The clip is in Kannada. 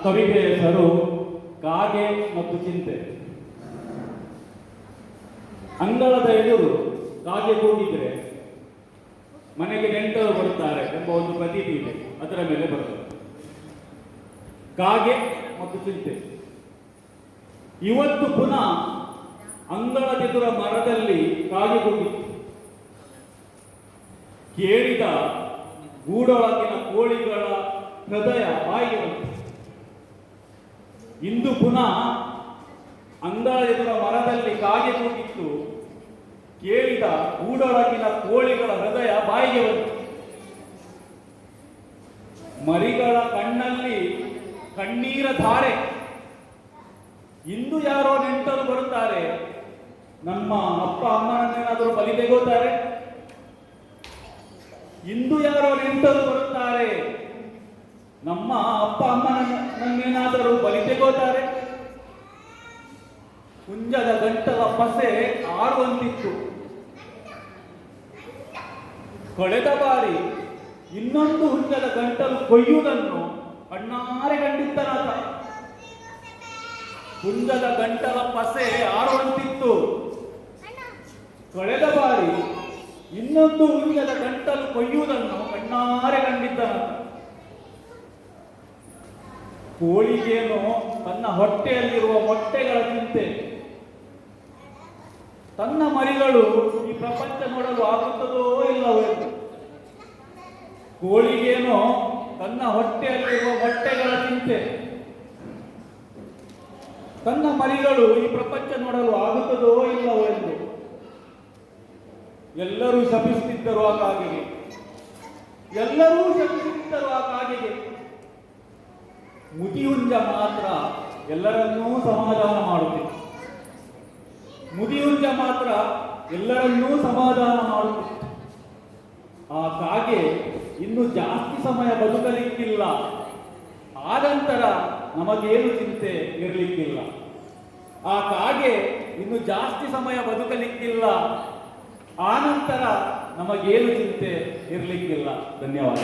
ಕವಿತೆಯ ಹೆಸರು ಕಾಗೆ ಮತ್ತು ಚಿಂತೆ. ಅಂಗಳದ ಎದುರು ಕಾಗೆ ಕೂಗಿದ್ರೆ ಮನೆಗೆ ನೆಂಟರು ಬರುತ್ತಾರೆ ಎಂಬ ಒಂದು ಪ್ರತೀತಿ ಇದೆ. ಅದರ ಮೇಲೆ ಬರ್ತದೆ ಕಾಗೆ ಮತ್ತು ಚಿಂತೆ. ಇವತ್ತು ಪುನಃ ಅಂಗಳದೆದುರ ಮರದಲ್ಲಿ ಕಾಗೆ ಕೂಗಿತ್ತು. ಕೇಳಿದ ಗೂಡೊಳಗಿನ ಕೋಳಿಗಳ ಹೃದಯ ಬಾಯಿಗೆ ಬಂತು. ಇಂದು ಪುನಃ ಅಂಗಳದೆದುರ ಮರದಲ್ಲಿ ಕಾಗೆ ಕೂಗಿತ್ತು. ಕೇಳಿದ ಗೂಡೊಳಗಿನ ಕೋಳಿಗಳ ಹೃದಯ ಬಾಯಿಗೆ ಬಂತು. ಮರಿಗಳ ಕಣ್ಣಲ್ಲಿ ಕಣ್ಣೀರ ಧಾರೆ. ಇಂದು ಯಾರೋ ನೆಂಟರು ಬರುತ್ತಾರೆ, ನಮ್ಮ ಅಪ್ಪ ಅಮ್ಮನನ್ನೇನಾದರೂ ಬಲಿ ತೆಗೋತಾರೆ. ಇಂದು ಯಾರೋ ನೆಂಟರು ಬರುತ್ತಾರೆ, ನಮ್ಮ ಅಪ್ಪ ಅಮ್ಮನನ್ನೇನಾದರೂ ಬಲಿ ತೆಗೋತಾರೆ. ಹುಂಜದ ಗಂಟಲ ಪಸೆ ಆರುವಂತಿತ್ತು. ಕಳೆದ ಬಾರಿ ಇನ್ನೊಂದು ಹುಂಜದ ಗಂಟಲು ಕೊಯ್ಯುವುದನ್ನು ಕಣ್ಣಾರೆ ಕಂಡಿದ್ದನಾತ. ಹುಂಜದ ಗಂಟಲ ಪಸೆ ಆರುವಂತಿತ್ತು. ಕಳೆದ ಬಾರಿ ಇನ್ನೊಂದು ಹುಂಜದ ಗಂಟಲು ಕೊಯ್ಯುವುದನ್ನು ಕಣ್ಣಾರೆ ಕಂಡಿದ್ದನಾತ. ಕೋಳಿಗೇನೋ ತನ್ನ ಹೊಟ್ಟೆಯಲ್ಲಿರುವ ಮೊಟ್ಟೆಗಳ ಚಿಂತೆ. ತನ್ನ ಮರಿಗಳು ಈ ಪ್ರಪಂಚ ನೋಡಲು ಆಗುತ್ತದೋ ಇಲ್ಲವೋ ಎಂದು. ಕೋಳಿಗೇನೋ ತನ್ನ ಹೊಟ್ಟೆಯಲ್ಲಿರುವ ಮೊಟ್ಟೆಗಳ ಚಿಂತೆ. ತನ್ನ ಮರಿಗಳು ಈ ಪ್ರಪಂಚ ನೋಡಲು ಆಗುತ್ತದೋ ಇಲ್ಲವೋ ಎಂದು. ಎಲ್ಲರೂ ಶಪಿಸುತ್ತಿದ್ದರು ಆ ಕಾಗೆಗೆ. ಎಲ್ಲರೂ ಶಪಿಸುತ್ತಿದ್ದರು ಆ ಕಾಗೆಗೆ. ಮುದಿಹುಂಜ ಮಾತ್ರ ಎಲ್ಲರನ್ನೂ ಸಮಾಧಾನ ಮಾಡುತ್ತಿತ್ತು. ಮುದಿಹುಂಜ ಮಾತ್ರ ಎಲ್ಲರನ್ನೂ ಸಮಾಧಾನ ಮಾಡುತ್ತಿತ್ತು. ಆ ಕಾಗೆ ಇನ್ನು ಜಾಸ್ತಿ ಸಮಯ ಬದುಕಲಿಕ್ಕಿಲ್ಲ. ಆನಂತರ ನಮಗೇನು ಚಿಂತೆ ಇರಲಿಕ್ಕಿಲ್ಲ. ಆ ಕಾಗೆ ಇನ್ನು ಜಾಸ್ತಿ ಸಮಯ ಬದುಕಲಿಕ್ಕಿಲ್ಲ. ಆನಂತರ ನಮಗೇನು ಚಿಂತೆ ಇರಲಿಕ್ಕಿಲ್ಲ. ಧನ್ಯವಾದ.